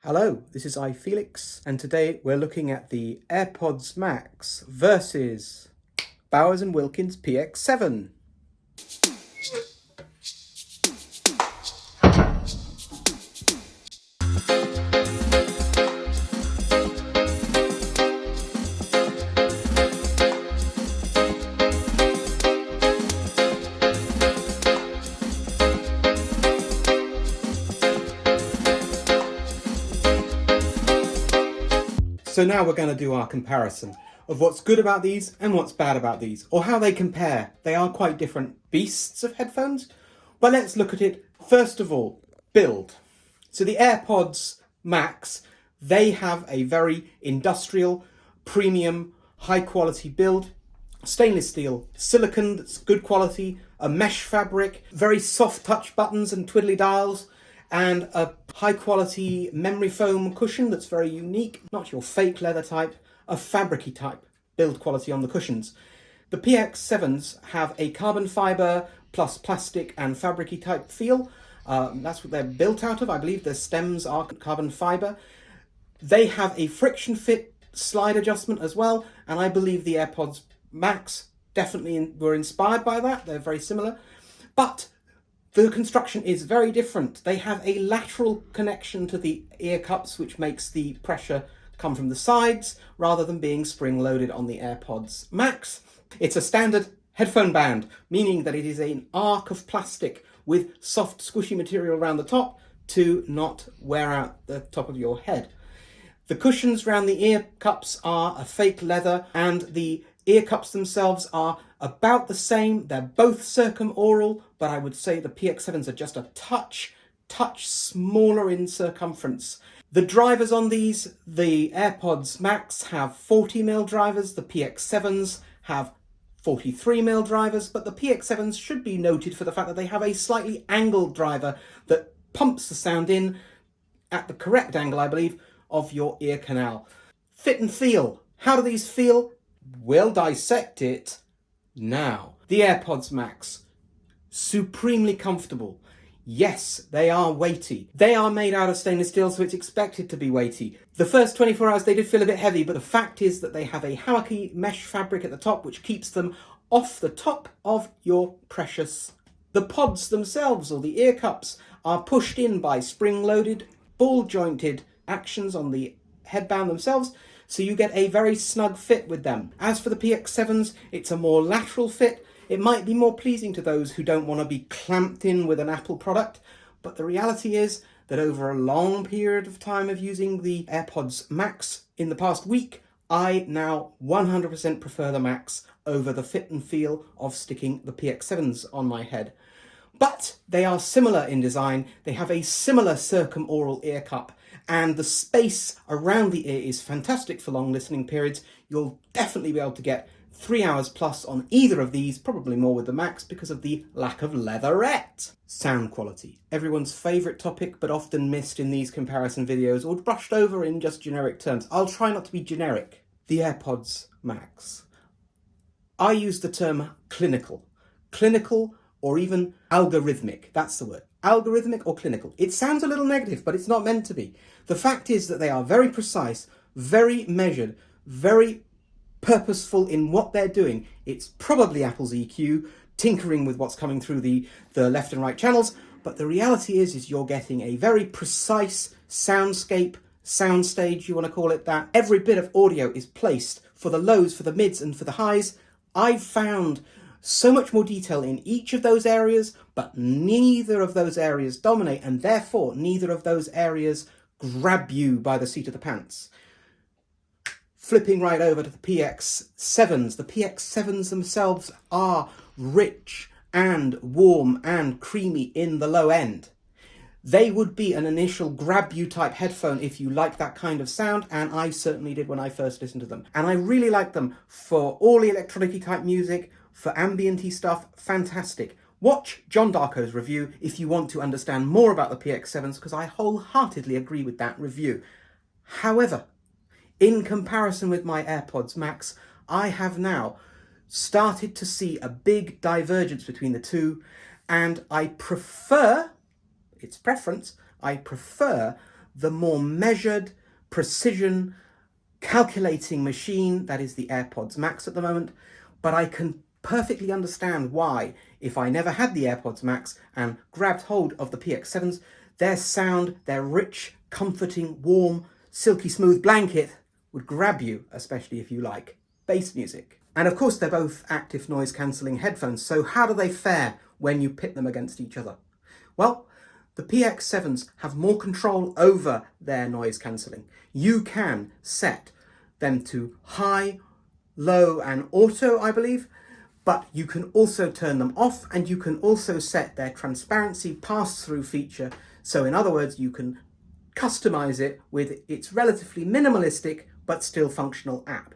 Hello, this is Felix, and today we're looking at the AirPods Max versus Bowers & Wilkins PX7. So now we're going to do our comparison of what's good about these and what's bad about these, or how they compare. They are quite different beasts of headphones, but let's look at it. First of all, build. So the AirPods Max, they have a very industrial, premium, high quality build. Stainless steel, silicone that's good quality, a mesh fabric, very soft touch buttons and twiddly dials, and a high quality memory foam cushion that's very unique, not your fake leather type, a fabricy type build quality on the cushions. The PX7s have a carbon fibre plus plastic and fabricy type feel. That's what they're built out of. I believe their stems are carbon fibre. They have a friction fit slide adjustment as well, and I believe the AirPods Max definitely were inspired by that. They're very similar, but the construction is very different. They have a lateral connection to the ear cups, which makes the pressure come from the sides rather than being spring-loaded on the AirPods Max. It's a standard headphone band, meaning that it is an arc of plastic with soft, squishy material around the top to not wear out the top of your head. The cushions around the ear cups are a fake leather, and the ear cups themselves are about the same. They're both circumaural, but I would say the PX7s are just a touch smaller in circumference. The drivers on these, the AirPods Max have 40mm drivers, the PX7s have 43mm drivers, but the PX7s should be noted for the fact that they have a slightly angled driver that pumps the sound in at the correct angle, I believe, of your ear canal. Fit and feel. How do these feel? We'll dissect it now. The AirPods Max, supremely comfortable. Yes, they are weighty. They are made out of stainless steel, so it's expected to be weighty. The first 24 hours they did feel a bit heavy, but the fact is that they have a hammocky mesh fabric at the top, which keeps them off the top of your precious. The pods themselves, or the ear cups, are pushed in by spring-loaded, ball-jointed actions on the headband themselves, so you get a very snug fit with them. As for the PX7s, it's a more lateral fit. It might be more pleasing to those who don't want to be clamped in with an Apple product, but the reality is that over a long period of time of using the AirPods Max in the past week, I now 100% prefer the Max over the fit and feel of sticking the PX7s on my head. But they are similar in design. They have a similar circumaural ear cup, and the space around the ear is fantastic for long listening periods. You'll definitely be able to get 3 hours plus on either of these, probably more with the Max because of the lack of leatherette. Sound quality. Everyone's favourite topic, but often missed in these comparison videos or brushed over in just generic terms. I'll try not to be generic. The AirPods Max. I use the term clinical. Clinical or even algorithmic. That's the word. Algorithmic or clinical. It sounds a little negative, but it's not meant to be. The fact is that they are very precise, very measured, very purposeful in what they're doing. It's probably Apple's EQ, tinkering with what's coming through the left and right channels, but the reality is you're getting a very precise soundscape, soundstage, you want to call it that. Every bit of audio is placed for the lows, for the mids, and for the highs. I've found so much more detail in each of those areas, but neither of those areas dominate, and therefore neither of those areas grab you by the seat of the pants. Flipping right over to the PX7s. The PX7s themselves are rich and warm and creamy in the low end. They would be an initial grab you type headphone if you like that kind of sound, and I certainly did when I first listened to them. And I really like them for all electronic type music, for ambient-y stuff, fantastic. Watch John Darko's review if you want to understand more about the PX7s, because I wholeheartedly agree with that review. However, in comparison with my AirPods Max, I have now started to see a big divergence between the two, and I prefer, it's preference, I prefer the more measured, precision, calculating machine that is the AirPods Max at the moment, but I can perfectly understand why, if I never had the AirPods Max and grabbed hold of the PX7s, their sound, their rich, comforting, warm, silky smooth blanket would grab you, especially if you like bass music. And of course they're both active noise cancelling headphones, so how do they fare when you pit them against each other? Well, the PX7s have more control over their noise cancelling. You can set them to high, low and auto, I believe, but you can also turn them off, and you can also set their transparency pass-through feature. So in other words, you can customize it with its relatively minimalistic but still functional app.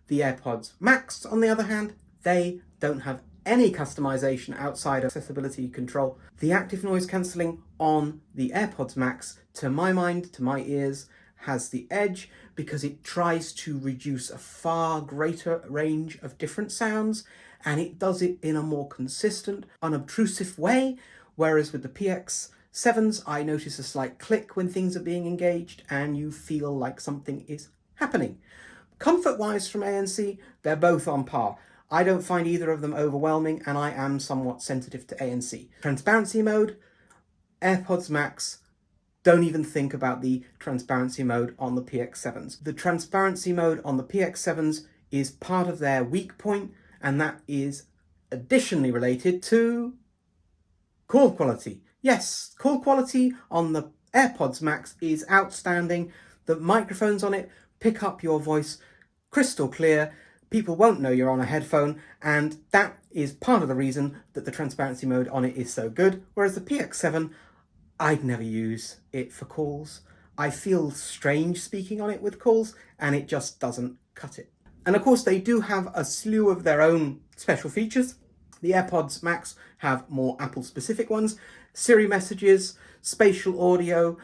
The AirPods Max, on the other hand, they don't have any customization outside of accessibility control. The active noise cancelling on the AirPods Max, to my mind, to my ears, has the edge because it tries to reduce a far greater range of different sounds, and it does it in a more consistent, unobtrusive way, whereas with the PX7s, I notice a slight click when things are being engaged and you feel like something is happening. Comfort-wise from ANC, they're both on par. I don't find either of them overwhelming, and I am somewhat sensitive to ANC. Transparency mode, AirPods Max, don't even think about the transparency mode on the PX7s. The transparency mode on the PX7s is part of their weak point, and that is additionally related to call quality. Yes, call quality on the AirPods Max is outstanding. The microphones on it pick up your voice crystal clear. People won't know you're on a headphone, and that is part of the reason that the transparency mode on it is so good. Whereas the PX7, I'd never use it for calls. I feel strange speaking on it with calls, and it just doesn't cut it. And of course, they do have a slew of their own special features. The AirPods Max have more Apple-specific ones: Siri messages, spatial audio,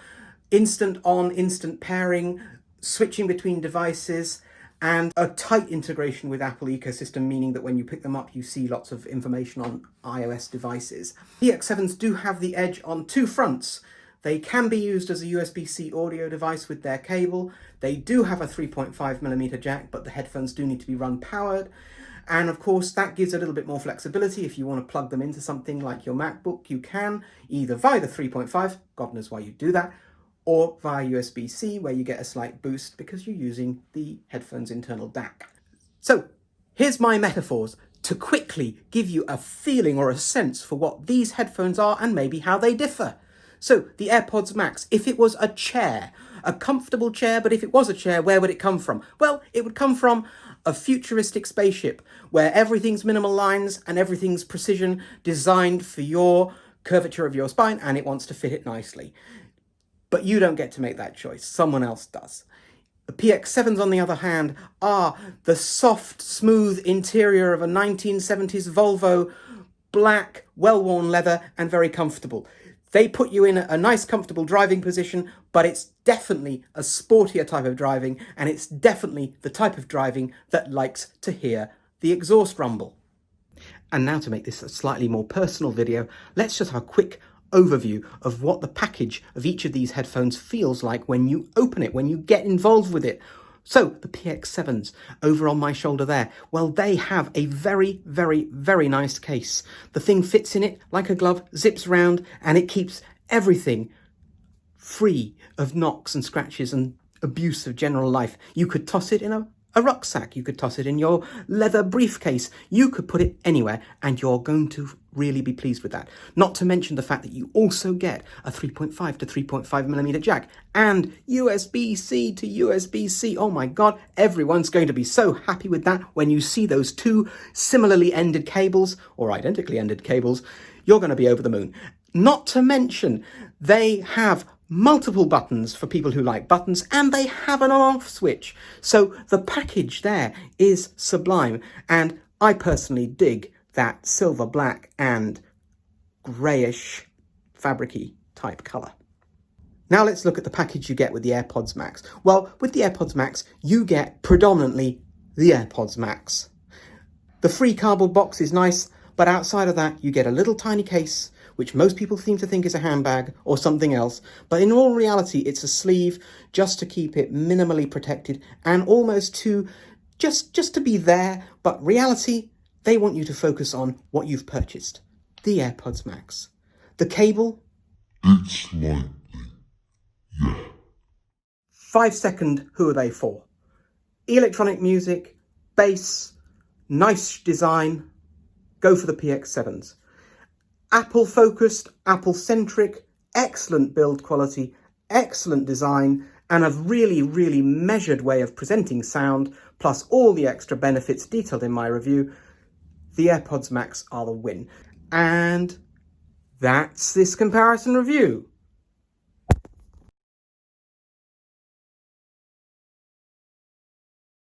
instant on, instant pairing, switching between devices, and a tight integration with Apple ecosystem, meaning that when you pick them up, you see lots of information on iOS devices. PX7s do have the edge on two fronts. They can be used as a USB-C audio device with their cable. They do have a 3.5mm jack, but the headphones do need to be run powered. And of course, that gives a little bit more flexibility. If you want to plug them into something like your MacBook, you can, either via the 3.5, God knows why you do that, or via USB-C, where you get a slight boost because you're using the headphone's internal DAC. So here's my metaphors to quickly give you a feeling or a sense for what these headphones are and maybe how they differ. So the AirPods Max, if it was a chair, a comfortable chair, but if it was a chair, where would it come from? Well, it would come from a futuristic spaceship where everything's minimal lines and everything's precision, designed for your curvature of your spine, and it wants to fit it nicely. But you don't get to make that choice. Someone else does. The PX7s, on the other hand, are the soft, smooth interior of a 1970s Volvo, black, well-worn leather, and very comfortable. They put you in a nice, comfortable driving position, but it's definitely a sportier type of driving, and it's definitely the type of driving that likes to hear the exhaust rumble. And now, to make this a slightly more personal video, let's just have a quick overview of what the package of each of these headphones feels like when you open it, when you get involved with it. So the PX7s over on my shoulder there, well, they have a very, very, very nice case. The thing fits in it like a glove, zips round, and it keeps everything free of knocks and scratches and abuse of general life. You could toss it in a rucksack, you could toss it in your leather briefcase, you could put it anywhere, and you're going to really be pleased with that. Not to mention the fact that you also get a 3.5 to 3.5mm jack and USB-C to USB-C. Oh my God, everyone's going to be so happy with that when you see those two similarly ended cables, or identically ended cables. You're going to be over the moon. Not to mention, they have multiple buttons for people who like buttons, and they have an on-off switch. So the package there is sublime, and I personally dig that silver black and greyish fabricy type colour. Now let's look at the package you get with the AirPods Max. Well, with the AirPods Max, you get predominantly the AirPods Max. The free cardboard box is nice, but outside of that, you get a little tiny case which most people seem to think is a handbag or something else, but in all reality it's a sleeve just to keep it minimally protected and almost to just to be there, but reality, they want you to focus on what you've purchased. The AirPods Max. The cable? It's lightning. Yeah. 5-second, who are they for? Electronic music, bass, nice design, go for the PX7s. Apple focused, Apple centric, excellent build quality, excellent design, and a really, really measured way of presenting sound, plus all the extra benefits detailed in my review. The AirPods Max are the win. And that's this comparison review.